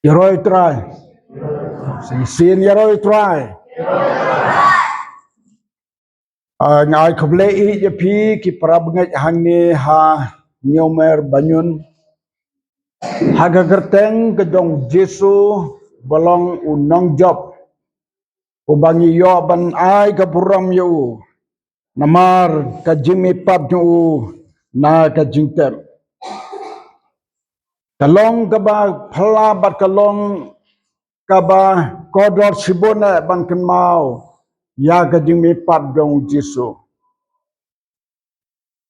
Yaroi try. Sin yaroi try. Ngai kable I je pi ki prabngai hangi ha nyomer banyun haga gerteng kedong Jesu bolong unong job ubangi yo ban ai ka buram yo namar ka jimi pap yo na ka jingtem kalong ka ba phala bat kalong ka ba kodor sibona ban kenmau ya ka jimi pap dong Jesu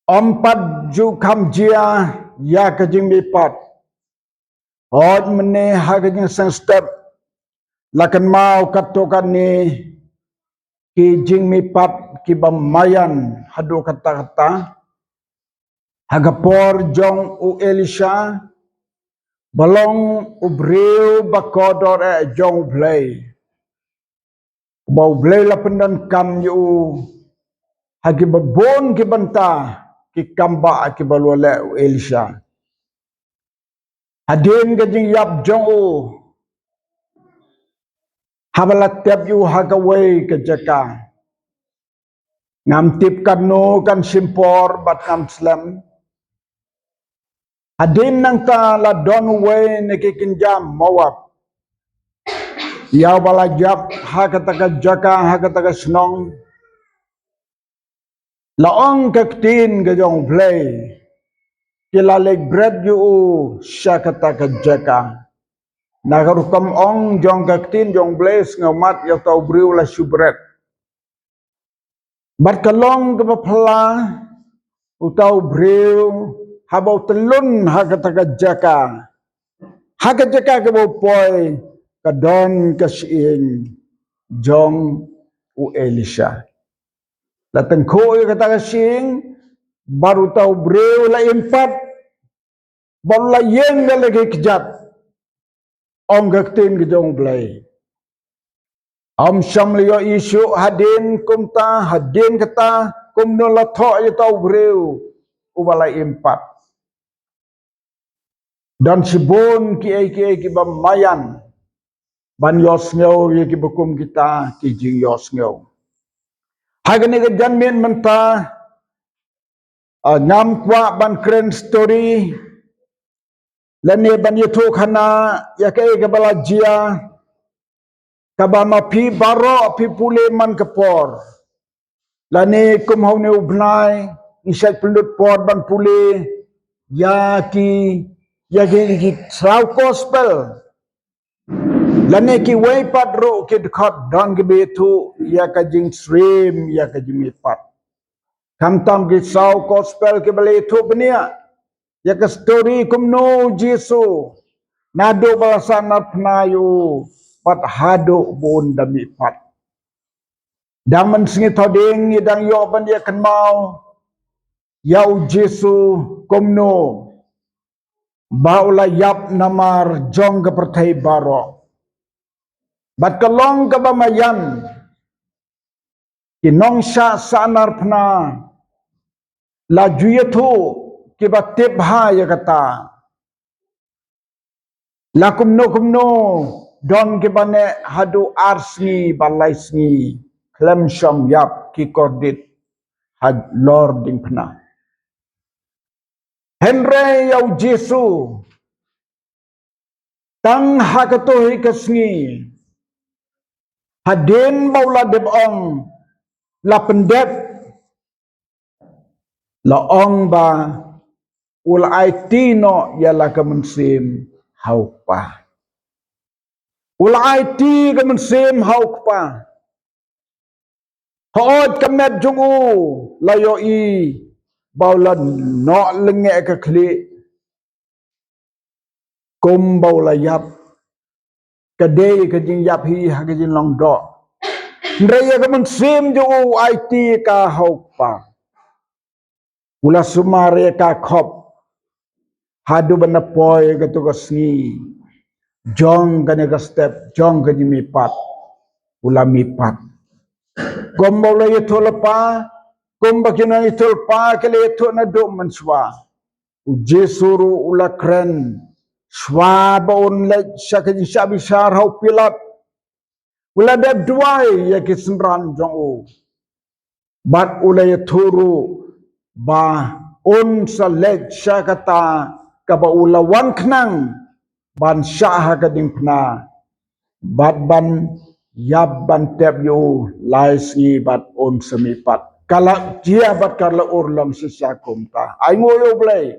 Ompat ju kam jia ya ka jimi pap Hod mene haganya sang step lakan mau katokan ni ki jing mi pap ki bamayan hadu kata-kata hagapor jong u Elisha balong ubreu bakodor jong blay bau blay la pendan kam yu hagi babon ki banta ki kamba ki balwala u Elisha hadin ka jing yap jong u habalat tep yu hagaway ke jaka ngam tip kan no kan simpor bat ngam slam hadin nang ta la don way ne ke kinjam mawap ya bala jap ha kata ka jaka ha kata ka snong la ong ka tin ga jong play kila leg bread yu sha kata ka jaka nagarukam ong jong ka tin jong blaze ngamat ya tau briu la subret bat kalong ka phala utau breu habau telun hakataka jaka hakataka ke bau poi kadon kasiin jong u Elisha latan ko kata kasing baru tau breu la impat baru la yeng lagi kejat om gaktin ke jong blai om samliyo isu hadin kumta hadin kata kumno la tho ya tau breu ubala impat dan sebon ki bamayan ban yos ngeu ye ki bukum kita ki jing yos ngeu hagani ke janmin menta ngam kwa ban kren story lane ban yetu khana ya ke balajia kabama pi baro pi pule man kapor lane kum haune ubnai isai pelut por ban pule ya ki srau gospel lane ki way pat ro ki khot don ki betu ya ka jing stream ya ka jing pat kam tam ki srau gospel ki bale tu benia ya ka story kum no Jesu nado balasana pnayu pat hado bon dami pat dang man singi thoding dang yo ban ya kan mau yau Jesu kum no baula yap namar jong ke pertai baro bat kalong ka bamayan kinong sha sanar pna la juyathu ki batip ha ya kata la kumno don ki bane hadu arsni balaisni klem sham yap ki kordit had lording pna henre yau Jesu tang hakato hikasngi hadin baula debong la pendep la ong ba ul aitino ya la kemensim haupa ul aiti kemensim haupa hot kemet jungu la yo I baula no lenge ke kli kum baula yap kade ke jing yap hi ha ke jing long do ndaya kemensim jungu aiti ka haupa ula sumare ka khop hadu banapoi ke tugasni jong kane ka step jong ke mi pat ula mi pat gombola yeto lepa gomba kina yeto lepa kele yeto na do manswa ujesuru ula kren Swabaun lek syakajing syabisar hau pilat. Ula da duai ya kisenran jong u. Bat ulay turu ba un sa lek syakata kaba ulawan knang ban syah kading pna. Bat ban yab ban tep yu lai si bat un semipat. Kalak dia bat karla urlam sisyakum ta. Ai ngoyo blay.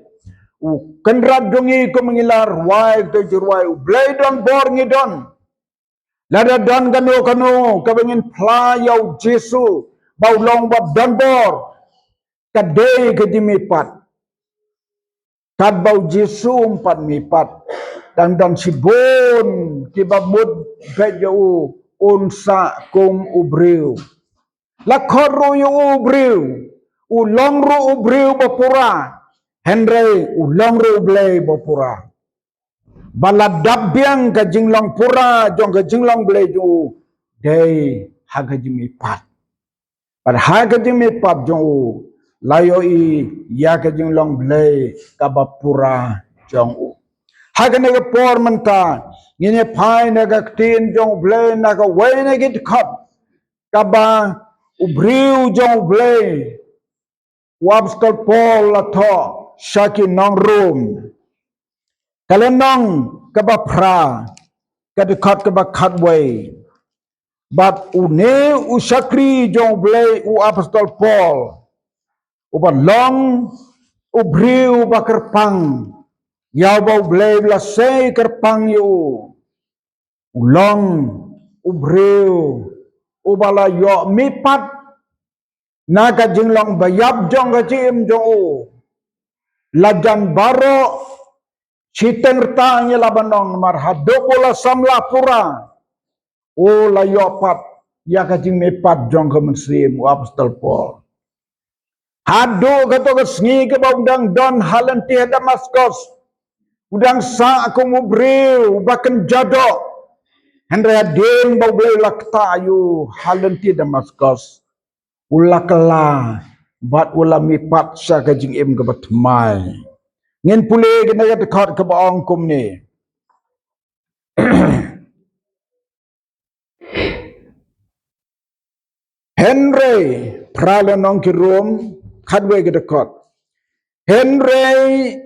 Kenrat dongi ko mengilar wai to jurwai blay don bor ngidon. Lada don kanu kabengin playau Jesu bau long bat don bor kadai ke dimipat. Kad bau Jesu empat mipat dan sibon kibabud bejau unsa kum ubriu. Lakor yu ubriu. Ulong ru ubriu bapura. Henry ulong ru blay bapura. Baladab biang ka jinglong pura jong ka jinglong blay ju. Day haga jimipat. Pada haga jimipat jong layo i ya ka jinglong blay ka bapura jong u. Haga nega por menta. Ngine pai nega ktin jong blay naga way nega dikot. Kaba ubriu jong blay. Wabskal Paul ato. Syaki nong room. Kalenong kaba pra. Kadikot kaba katway. But une usakri jong blay u apostol Paul. Uban long ubriu bakerpang. Yaw bau blay blasay kerpang yu. Ulong ubriu. Ubala yo mipat. Naga jinglong bayab jong gajim jong u. Lajan baro citeng tanya labanong marhadopola samla pura. O layopat ya kajing mepat jong ke muslim apostol Paul. Hado kato kesngi ke udang don halanti Damaskus. Udang sa aku mubril bahkan jadok. Hendra den bau beli lakta ayu halanti Damaskus. Ula kala bat ula mipat sa kajing im ke batmai. Ngin pulih kena dekat ke baong kum ni. Henry pralanong ki room kadwe ke dekat. Henry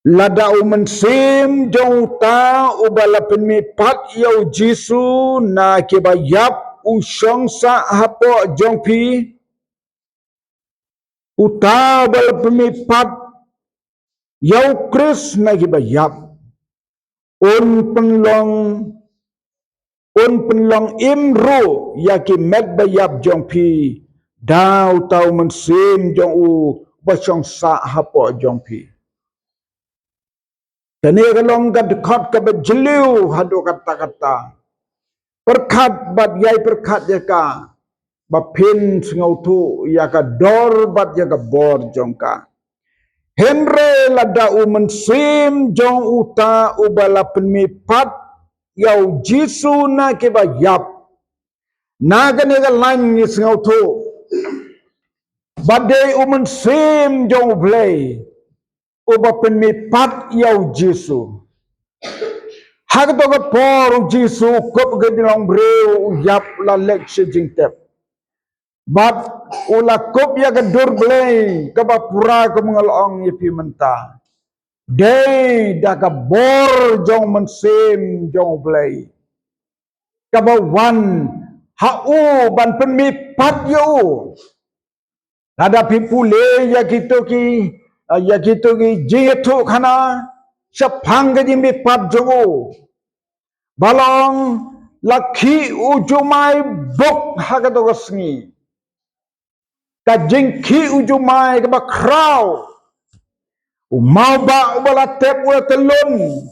lada umensim jong ta ubala pemipat yau Jesu na kibayap usong sa hapo jong pi. Uta ubala pemipat yau Kris na kibayap. Un penlong imru yaki med bayap jong pi. Daw tau mensim jong u basong sa hapo jong pi. Kani kalong gadekot ka bejeliu hadu kata-kata. Perkat bat yai perkat jaka. Bapin sengau tu yaka dor bat yaka bor jong ka. Henry lada umensim jong uta ubala pemipat yau Jesu na kibayap. Naga nega lain ni sengau tu. Badai umensim jong ublay. Uba pemipat yau Jesu. Hak to ka por Jesu kop gadilong breu yap la lek sejingtep. Bat ula kop ya gadur blay kaba pura ko mengalong ipi menta. Day da ka bor jong mensim jong blay. Kaba wan hau ban pemipat yo. Nada pipule ya gitu ki jitu kana sepang ke mipat jong. Balong laki ujumai bok hakato kasngi. Kajing ki ujumai kaba kraw. Umau ba ubala tep ula telun.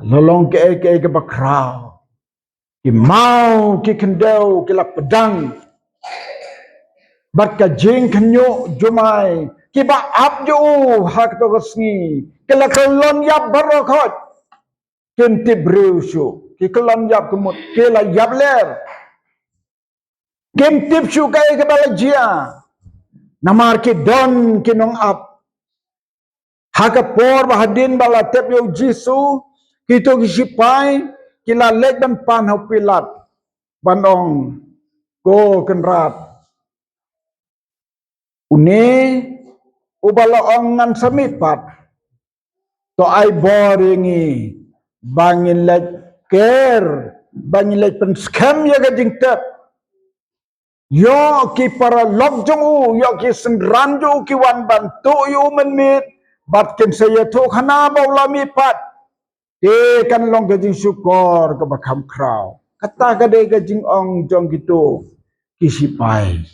Lolong ke kaba kraw. Ki mau ki kendau ki lak pedang. Bat kajing kenyo jumai. Ki ba ap jo hakato kasngi. Ki lak telun yap barokot. Kenti brewshu. Ki kelon yap kemut. Ki la yap ler. Kentip shu kaya ke balajia. Namar ki don kinong ap. Hakapor bahadin bala tep yo Jisu kito kisipai kila lek dan pan ho Pilat banong ko kenrat une ubala ong ngan samipat to ai boringi bangin lek ker bangin lek pen scam ya gading tep yo ki para lok jong u yo ki sendran jo ki wan bantu yu menmit bat ken saya tu khana baula mi pat te kan long gajing syukur ke bakam krau kata gade gajing ong jong gitu kisipai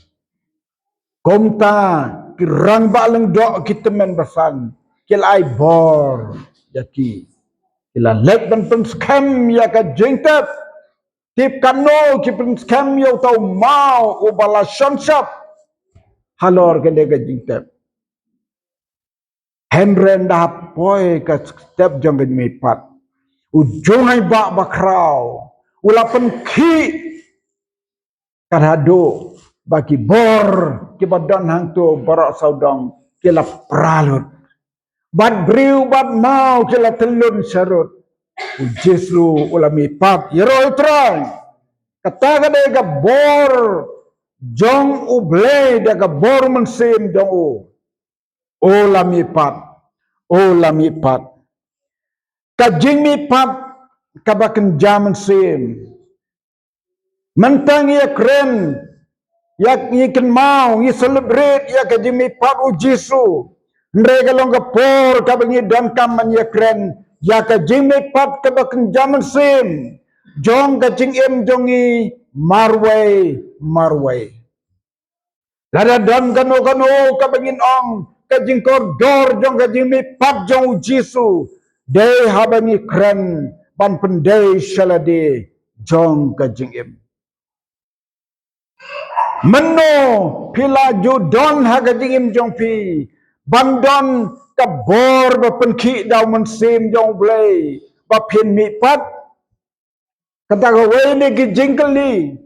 komta kirang baleng dok kita men basan kil ai bor yaki kila lek dan pen scam ya ka jingtap tip kano ki pen scam yo tau mau ubala shonshap halor gade gajing tap Henren dah poi ke step jong ke mipat. Ujung ai bak bakrau. Ulapan ki kadado bagi bor ki badan hang tu barak saudang kila pralut. Bad briu bad mau kila telun sarut. Ujislu ula mipat yero utrai. Kata kada ga bor jong uble daga bor mensim jong u. Ola mipat. Kajing mipat kabakan jaman sim. Mentang ia keren. Yak ikan mau. Ia celebrate. Ia kajing mipat ujisu. Mereka long kapor kabangi dan kaman ia keren. Ya kajing mipat kabakan jaman sim. Jong kajing em jongi marway. Lada dan kano kabangin ong. Kajing koridor jong kajing mipat jong ujisu. Day habani kren ban pendai shalade jong kajing im. Meno pila judon ha kajing im jong pi. Bandon kabor bapenki daw mensim jong blay. Bapin mipat. Kata kawai ni kajing kali.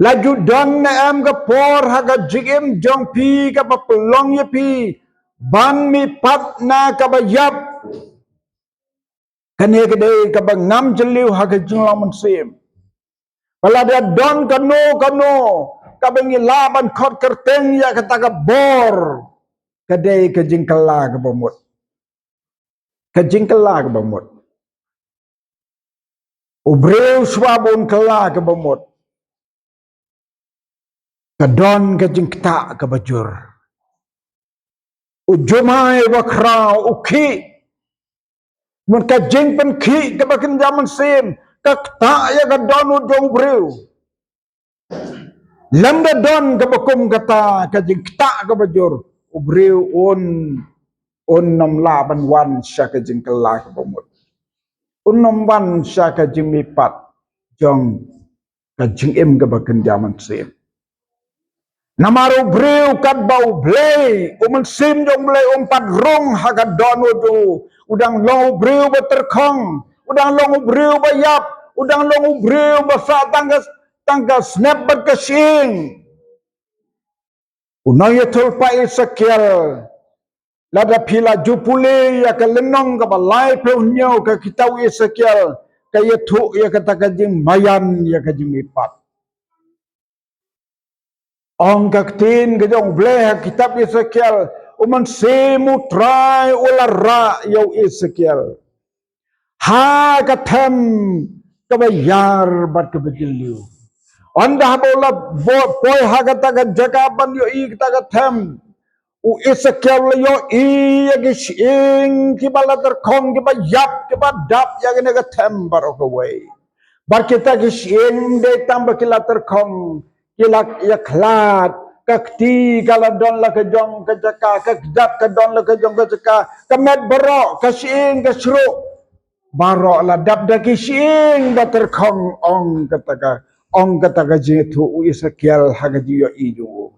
Laju don na am kapor haga jigim jong pi ka papelong ye pi ban mi pat na ka bayap kane kade ka bangam jeliu haga jinglang mensim pala dia don kano ka bangi laban khot kerteng ya kata ka bor kade ka jingkala ka bamut ubreu swabun kala ka bamut kadon ka jingkta ka bajur ujumai wakrau uki mun ka jing pen ki ka bakin zaman sim kakta ya ka don ujung breu lamda don ka bakum kata ka jingkta ka bajur ubreu on nom laban wan sya ka jingkala ka bamut on nom wan sya ka jing mipat jong ka jing im ka bakin zaman sim Namaru breu kat bau blay, sim jong blay umpat rong haga dono tu, udang long breu berterkong, udang long breu bayap, udang long breu basa tangga snap berkesing. Unai tulpai sekial, lada pila jupule ya ke lenong ke balai peunyo ke kita wi sekial, ke yetu ya kata kajing mayan ya kajing mipat. Ong kaktin kejong bleh kitab Ezekiel uman semu try ulara yau Ezekiel ha katem kabayar bat kabajiliu anda bola boy ha kata jakaban yo I kata katem u Ezekiel yo I yagis ing kibala terkong kibayap kibadap yagine katem barokaway bar kita gising de tambah kila terkong kilak yaklat kakti kala don la ke jong ke jaka kakdat ke don la ke jong ke jaka kemet berok kasing kasro barok la dap da kising da terkong ong kata jitu Ezekiel hagaji yo idu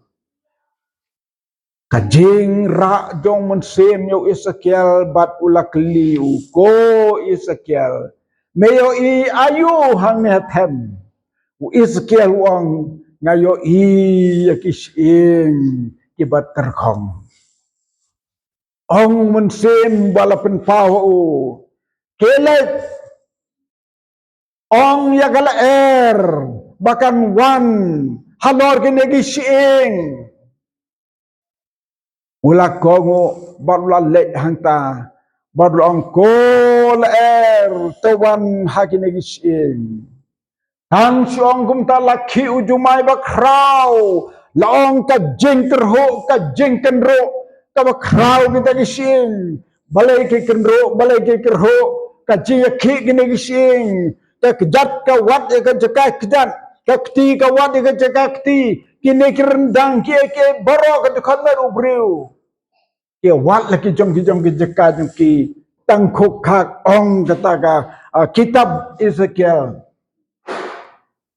kajing ra jong mensim yo Ezekiel bat ulak liu ko Ezekiel meyo I ayu hang netem Ezekiel wang ngayo I yakising kibat terkong ong mensim balapan pau kelet ong ya gala bahkan wan halor kinegi siing ula kongo barula lek hangta barula ong kol tawan hakinegi siing hang siong kumta laki ujumai bakrau laong ka jeng terho ka jeng kenro ka bakrau kita gising balai ke kenro balai ke kerho ka jeng ki gini gising ka kejat ka wat ka jeka kejat ka kti ka wat ka jeka kti kini kerendang ke baro ka dekat meru briu ke wat lagi jom ke jeka jom ki tangkuk kak ong kata ka kitab Ezekiel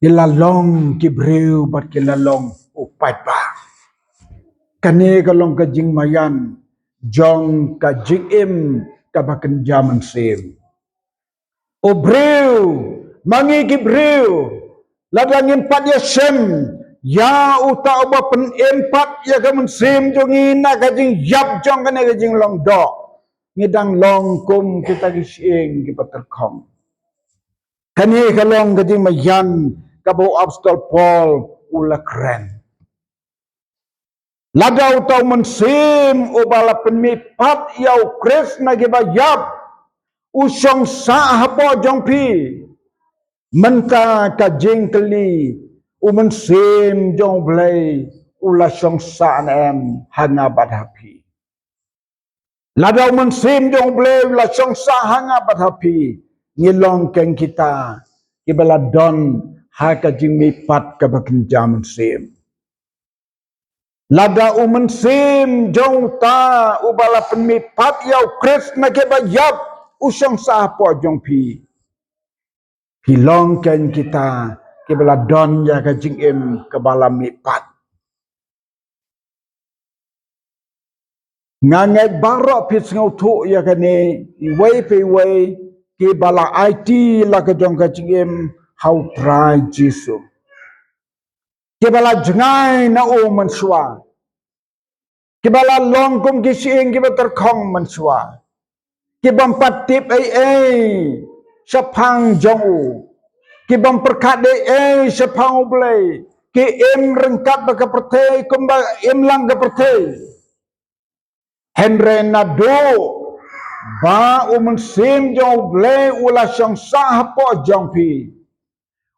ilalong kibriu bat kilalong upat ba kane kalong kajing mayan jong kajing im kabakan jaman sim obriu mangi kibriu ladangin pat ya sem ya uta oba pen empat ya kaman sim jongin na kajing yap jong kane kajing long do ngidang long kum kita gising kipaterkong kane kalong kajing mayan kabo apostol Paul ula keren. Ladau tau mensim ubala pemipat yau kres nagi bayab usong sah hapo jong pi menta kajing keli umensim jong blay ula song sa em hanga badhapi. Ladau mensim jong blay ula song sa hanga badhapi ngilong keng kita ibala don ha kajing mipat kabakin jaman sim. Lada umensim jong ta ubala pemipat yau kres na kebayab usang sa po jong pi. Hilong ken kita kebala don ya kajing im kebala mipat. Ngangai barok pis ngau tu ya kene iway pe iway kebala IT la kajong kajing im how try Jisu. Kebala jengai na o mensua. Kibala long kum kisiing kiba terkong mensua. Kibam patip ai sapang jong. Kibam perkat ai sapang ublay. Ki em rengkap baka pertay kumba em lang ka pertay. Henry nado ba umensim jong ublay ula syang sah po jong pi.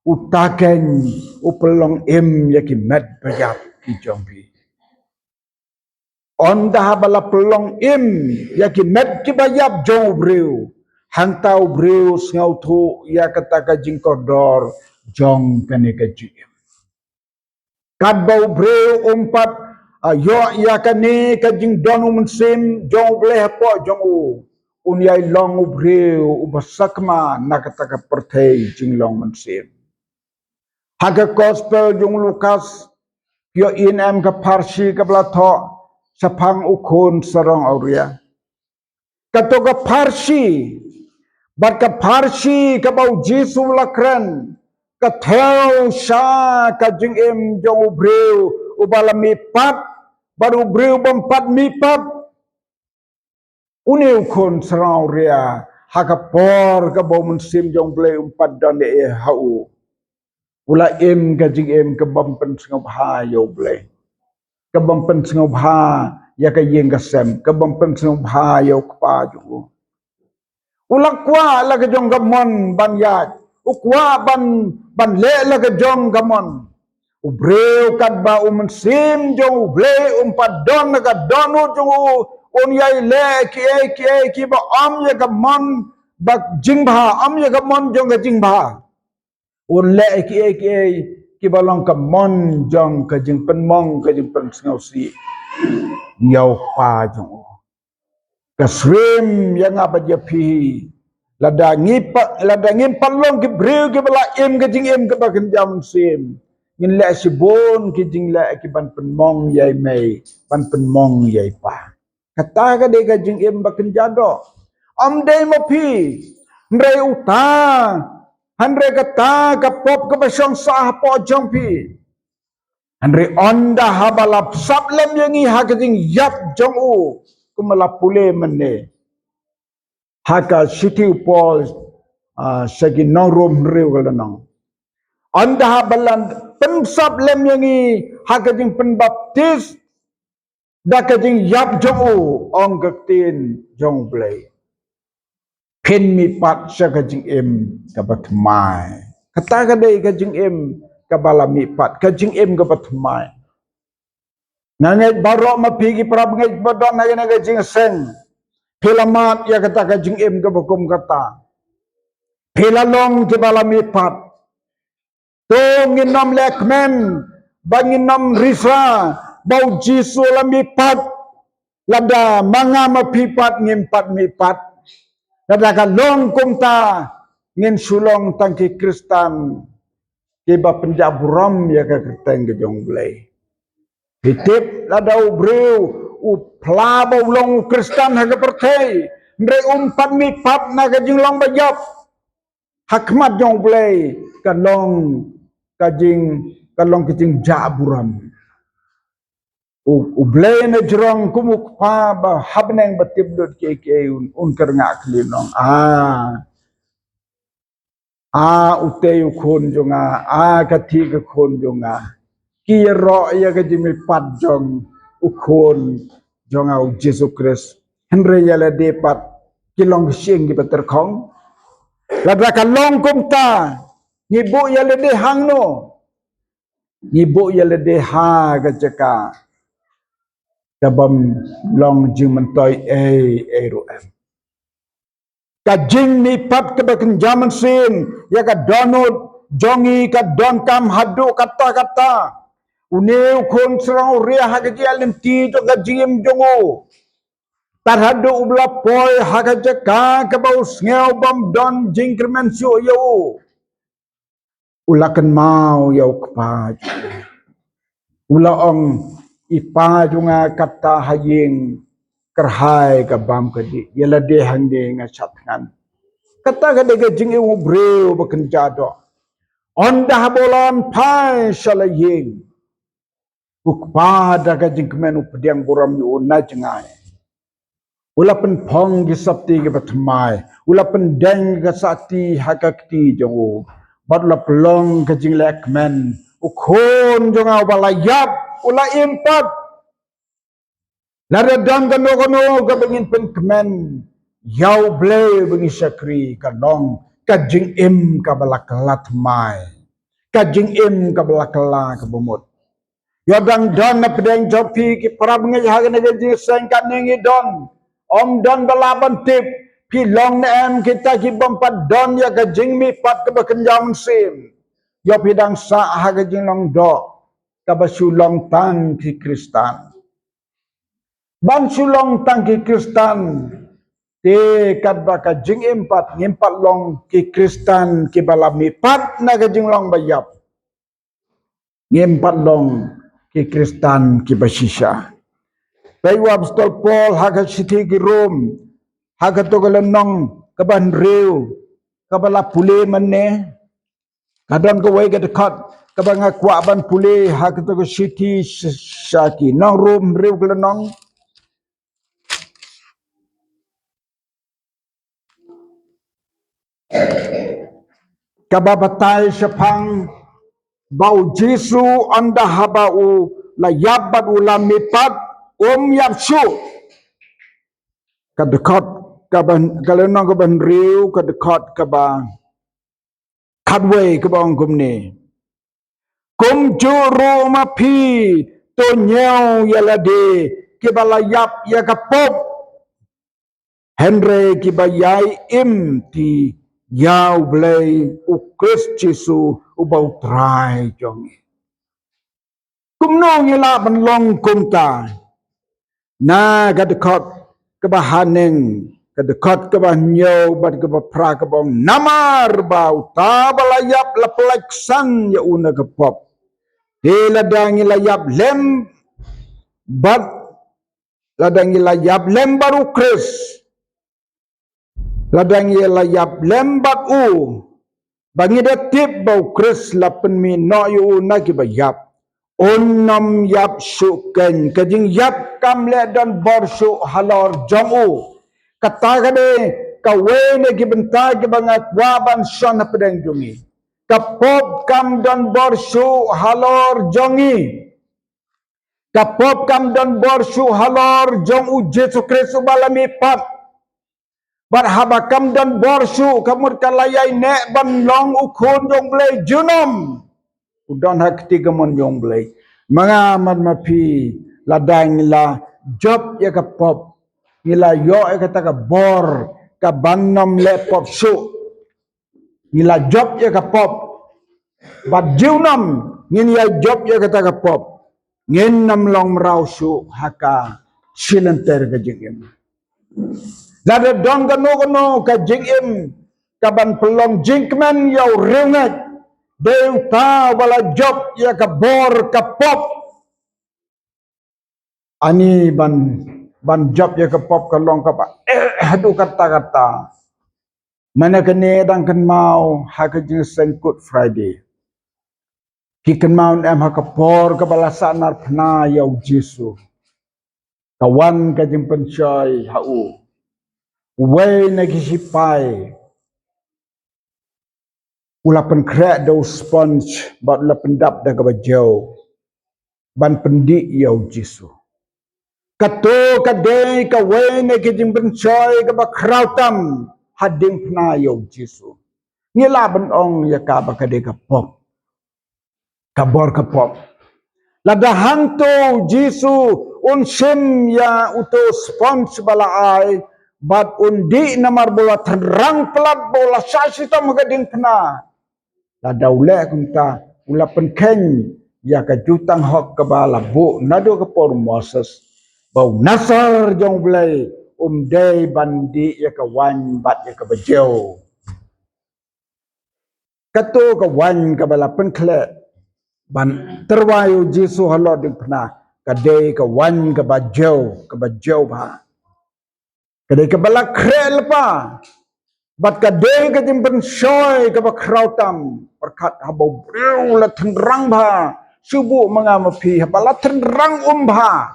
Utaken upelong em yaki med bayap ki jong pi. Onda bala pelong im yaki met kibayab jong breu hantau breu ngau thu ya kata ka jingkodor jong kane ka jim kadbau breu umpat yo ya kane ka jing donu mensim jong bleh po jong u unyai long breu ubasakma nakata ka perthei jing long mensim haga gospel jong Lukas yo inem ka parsi ka blatho sapang ukun sarong auria. Katoga parsi, bat ka parsi ka bau Jisu lakren, ka theo sya ka jing im jong ubreu ubala mipat, baru ubreu bempat mipat. Uni ukun sarong auria, haka por ka bau mensim jong bleu umpat dan de hau. Ula im ka jing im ka bampen sengop hayo bleu. Kebampen sengop ha ya ka yeng kasem kebampen sengop ha yo kpa ju ulak kwa la ka jong gamon ban yat ukwa ban le la ka jong gamon ubreu kat ba umensim jong uble umpadon ka donu jong on yai le ki ba am ya gamon bak jingba am ya gamon jong ka jingba un le ki balong ka mon jong ka jing pen mong ka jing pen ngau si yau pa jong ka srim yang apa je pi lada ngip palong ki breu ki bala im ka jing im ka ba kan jam sim ngin le si bon ki jing le ki ban pen mong yai mei ban pen mong yai pa kata ka de ka jing im ba kan jado am dei mo pi ndrei uta Andre kata kapop kapasong sah po jong pi. Andre onda habalap sablem yangi hakating yap jong u. kumalapule mene haka city upol segi norum riu galanong anda balan pensap lem yangi haka jing penbaptis daka jing yap jongu ong gaktin jong blay pen mi pat saka jing em kabat mai kata kadai ka jing em kabala mi pat ka jing em kabat mai nangai barok ma pigi prab ngai badon naga jing sen Pelamat ya kata ka jing em ka bakum kata. Pelalong ke balami pat. To nginom lekmen. Banginom risa. Bau jisu lami pat. Lada manga mapipat ngimpat mipat. Lada ka long kumta. Ngin sulong tangki kristan. Kiba penjaburam ya ka keteng ke jonglay. Hitip lada ubreu. Plaba ulong kristan haga pertai ndre umpat mi pap naga jinglong bajap hakmat jong play kalong kajing jaburam ublay na jrong kumuk pa ba habneng batibdot ke un kerngak linong utay ukon jonga kati ka kon jonga kiro ya kajimi pat jong ukon jonga u Jesu Christ henry yala depat kilong sing di peterkong ladra kalong kumta ngibu yala de hangno ngibu yala de ha gajaka kabam long jimentoy ro kajing ni pat kebakan zaman sin ya ka donut jongi ka don kam hadu kata uneu kon serang ria hagaji alim ti to gajim jongo tarhadu ubla poi hagaja ka kabau ngeu bom don jingkremen sio yo ulakan mau yo kpa ula ong ipa junga kata haying kerhai ka bam kadi yala de hangde ngasatngan kata ka de gajing u breu bakan jado onda bolon pai shalaying ukpada ka jingkmen updiang buram yu na jengai ulapan pong gi sapti gi batmai ulapan deng ga sakti hakakti jongo badla pelong ka jinglek men ukhon jonga balayap ula impat lada dang ga no ga bengin pen kemen yau ble bengi sakri ka long ka jing im ka balaklat mai ka jing im ka balakla ka bumut Yodang don na pedeng jopi ki parab ngai hagan na jing seng kan ngi don om don balaban tip pi long na em kita ki bompat don ya ga jing mi pat ka bakenjam sim yo pidang sa haga jing long do ka basulong tang ki kristan ban sulong tang ki kristan te kat ba ka jing empat ngimpat long ki kristan ki balami pat na ga jing long bayap ngimpat long ki kristan ki basisha Paiwa Apostol Paul haga siti ki Rom haga to galanong kaban riu kabala pule manne kadang ko way dekat kabang akwa ban pule haga to siti saki nong Rom riu galanong kababatay syapang bau Jesu anda habau la yabat ulam mipat yapsu kadekat kaban galenong kaban riu kadekat kabang kadwe kabang kumne kum juru mapi to nyau yalade kibalayap yakapop Henry kibayai im ti yau blay u Jesu ubau trai jongi kumno ngila banlong kumta na kadekot kebahaneng kadekot kebanyo bad kebapra kebong namar bau tabalayap lapeleksan ya una kepop ladang layap lem bad ladang layap lem baru kris ladang layap lem bad bangi datip bau kris lapen mi no yu una kibayap Unnam yap suken kajing yap kam le dan borsu halor jongu kata kade kawene ki bentar ki bangat waban son pedang jungi kapop kam dan borsu halor jongi kapop kam dan borsu halor jongu Yesus Kristus balami pat barhabakam dan borsu kamur kalayai nek ban long ukun jong blai junum udan hak tiga mon jong blai mga man mapi ladang la job ya ka pop ngila yo ya kata ka bor ka bannom le pop su ngila job ya ka pop bat jiunam ngin ya job ya kata ka pop ngin nam long rau su haka silenter ka jingim lada don gano ka jingim ka ban pelong jingkman yaw ringat Deu ta wala job ya ka bor ka pop ani ban job ya ka pop ka long ka ba hadu kata mana kene dang kan mau ha ka jing Good Friday ki kan mau em ha ka por ka bala sanar phna yau Jesu kawan ka jing pencoy hau we na ki sipai ula pen krek do sponge bat la pendap da ka ba jau ban pendi yau Jesu kato kadai ka wene ke jimben choy ka ba krautam hadim pna yo Jesu ngila ban ong ya ka ba kadai ka pop kabor ka pop lada hantu Jesu un sim ya uto spons bala ai bat undi namar bola terang pelat bola sasita magading pna lada ule kunta ula penken ya ka jutang hok ka bala bu nado ka por Moses bau nasar jong blai day bandi ya ka wan bat ya ka bajau kato ka wan ka bala penkle ban terwayu Jesu halo ding pna ka day ka wan ka bajau ba ka day ka bala krel pa bat ka day ka jimpen shoy ka ba krautam perkat habau breu la tenrang ba subuh mangamapi bala tenrang ba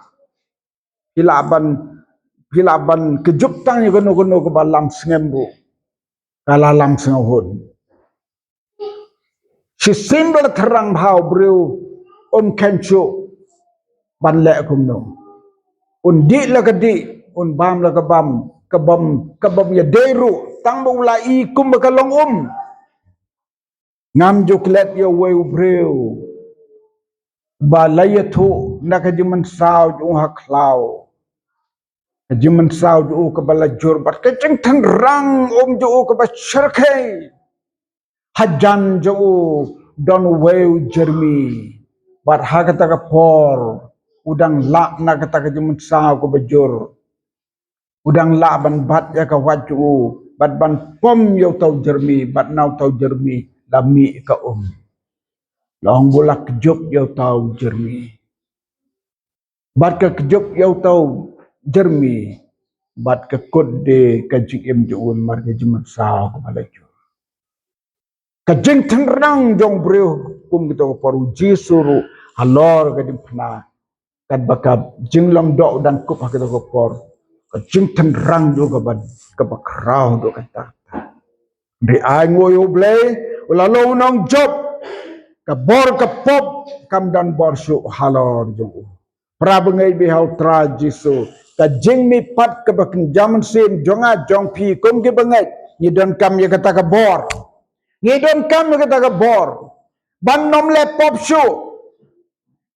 hilaban kejup tang yo gono ke balam sengembu kalalam sengahun si simbol terang bau breu kencu ban le kumno di la kedi bam la kabam ya deru tang bula I kum bakalong ngam juklet yo we breu balayatu nakajiman saud haklau Jiman sao ju ke bala jur bat ke ceng rang ju ke ba syarkai hajan ju don weu jermi bat ha kata ka por udang la na kata ka jiman sao ke bajur udang la ban bat ya ka waju bat ban pom yo tau jermi bat nau tau jermi lami ka long bulak kejub yo tau jermi bat ka kejub yo tau jermi bat ke kod de kajing em juun mar ke jimat sao ko malaju kajing tenrang jong breu kum gitu paru jisuru halor ke dimpna kad bakab jinglang do dan kup ha ko por kajing tenrang juga ban ke bakrau do kata de ai ngoyo blai ula lo nong job ka bor ka pop kam dan bor su halor jong prabengai bihau tra jisu ka jing mi pat ka bakin jaman sin jonga jong pi kum ke bangai ni don kam ye kata ka bor ni don kam ye kata ka bor ban nom le pop su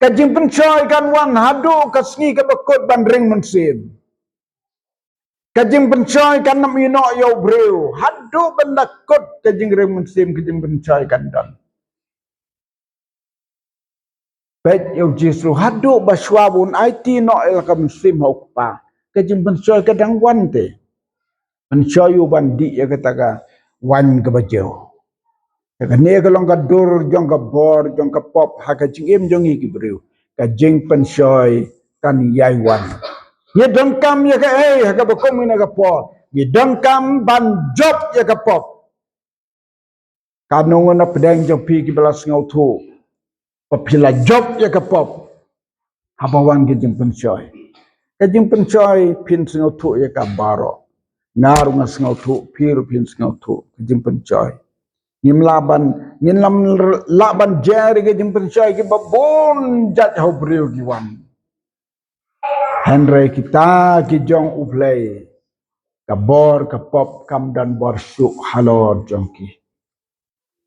ka jing pencoy kan wan hadu ka sngi ka bakot ban ring men sin ka jing pencoy kan nam ino yo breu hadu ban dakot ka jing ring men sin ka jing pencoy kan don bet yo jisu hadu baswabun IT no el kam sim hokpa ke jim pensoy kadang wan te pensoy ban di ya kata ka wan ke bajau ya ne ka long ka dur jong ka bor jong ka pop ha ka jing jong ki breu ka jing pensoy kan yai wan ye don kam ya ka ha ka bakom ina ka pop ye don kam ban job ya ka pop kanong na pedang jong pi ki belas ngau tu Papila job ya kapop. Habawan ke jing pencoy. Ke jing pencoy pin singau tu ya ka baro. Ngaru nga singau tu piru pin singau tu ke jing pencoy. Nim lam laban jari ke jing pencoy ke babon jat hau briu giwan. Henry kita ki jong uplay. Kabor kapop kam dan bor syuk halor jongki.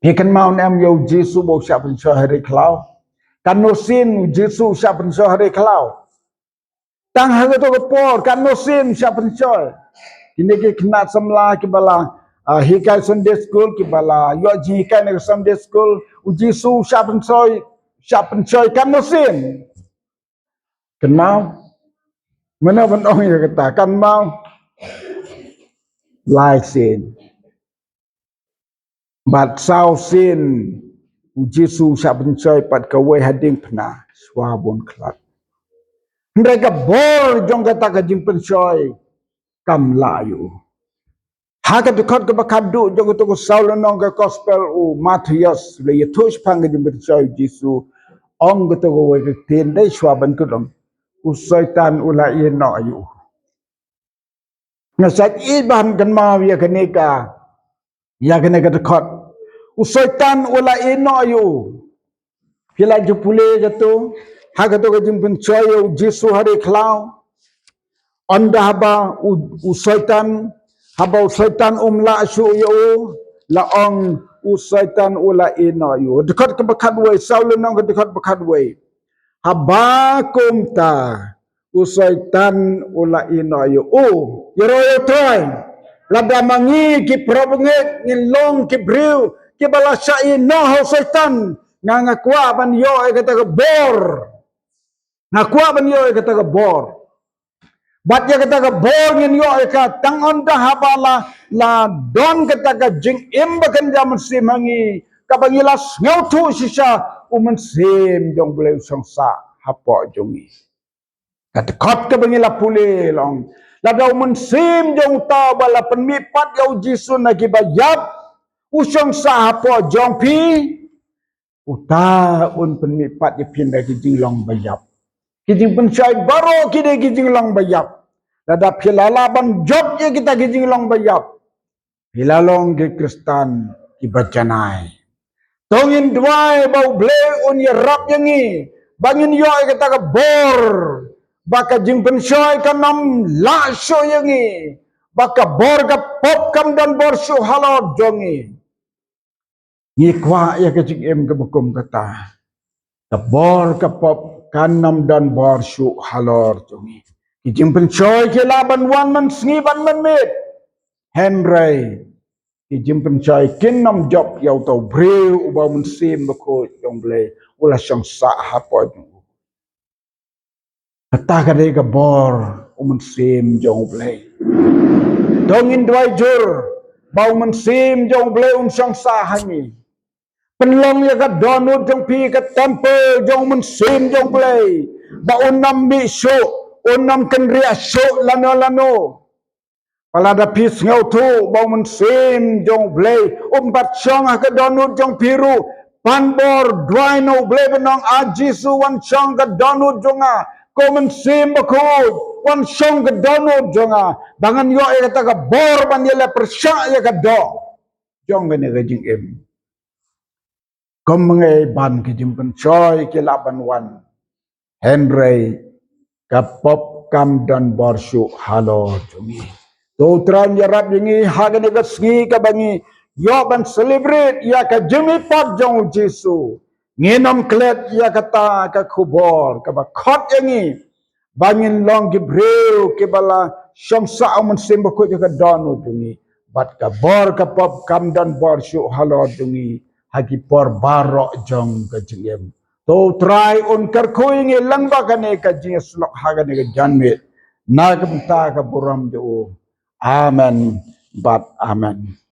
Hikan mau nem yo Jesu bo siap pencoy hari kelau. Kanosin Jesu siap pencoy hari kelau. Tang hari tu kapor kanosin siap pencoy. Kini ke kena semla ke bala hikai Sunday school ke bala yo ji hikai ne Sunday school Jesu siap pencoy kanosin. Kan mau mana bendong ya kata kan mau lai sin bat sau sin Jesu siap pencoy pat kawai hading pena swabon klat. Mereka bor jong kata ka jing pencoy kam layu. Haka dekat ke bakadu jong to ko saulanong ka gospel u Matius le yetush pang jing pencoy Jesu ong to ko we ke tin dai swaban kudong usaitan ulai no ayu. Ngasat iban kan ma ya kaneka ya kaneka dekat usaitan ulai no ayu. Pila jupule jatu haka to ka jing pencoy Jesu hari kelau anda haba usaitan haba usaitan la syu yo la ong usaitan ula ina yo dekat ke bakat we saulun ke dekat bakat we haba kumta usaitan ula ina yo yero yo toy lada mangi ki probenge ngilong ki briu ki bala sai no usaitan nga kwa ban yo e kata ke bor nga kwa ban yo e kata ke bor. Bat ya kata ka bor ngin yo ka tang onda habala la don kata ka jing im bakan jaman simangi ka bangilas ngautu sisa umen sim jong bleu songsa hapo jongi kata kot ka bangila pule long la da umen sim jong ta bala penmipat yau jisun na kibayap usong sa hapo jong pi uta un penmipat ye pindah ki jing long bayap kijing pensai baro kide kijing long bayap. Lada pilalaban job ye kita kijing long bayap. Pilalong ke Kristan ibacanai. Tongin duai bau ble un ye rap yangi. Bangin yo kita ke bor. Baka jing pensai kanam la so yangi. Baka bor ka pop kam dan bor so halor jongi. Ngikwa ya kecik em ke bukum kata. Kabor kapop kanam dan bor syuk halor tungi. Kijing pencoy ke laban wan man sengiban man mit. Henry. Kijing pencoy kinam job yau tau breu ubau mensim bako yang boleh ulah syang sa hapa jungu. Kata kadai kabor mensim jong boleh. Dongin dua jur bau mensim jong boleh syang sa hangi. Penlong ya ka donut jong pi ka temple jong mensim jong play. Ba unam bi so, unam kendria so lano. Pala da pis ngau tu ba mensim jong play. Umpat syong ka donut jong piru. Panbor dry no play benong aji su wan syong ka donut jonga. Ko mensim ba ko wan syong ka donut jonga. Bangan yo ya kata ka bor ban ya persyak ya ka do. Jong gane ka jing em. Kemengai ban ke jimpen coy ke laban wan Henry kapop kam dan borsu halo jungi tutran yarap jungi hagan ke sngi ka bangi yo ban celebrate ya ka jimi pat jong Jesu nginam klet ya kata ka kubor ka ba khot yangi bangin long ke breu ke bala syamsa amun simba ko ka donu jungi bat ka bor kapop kam dan borsu halo jungi hagi por barok jong ka jingem to try on kar koing lang ba kane ka jinges lok haga ne janmet na ka buram do amen but amen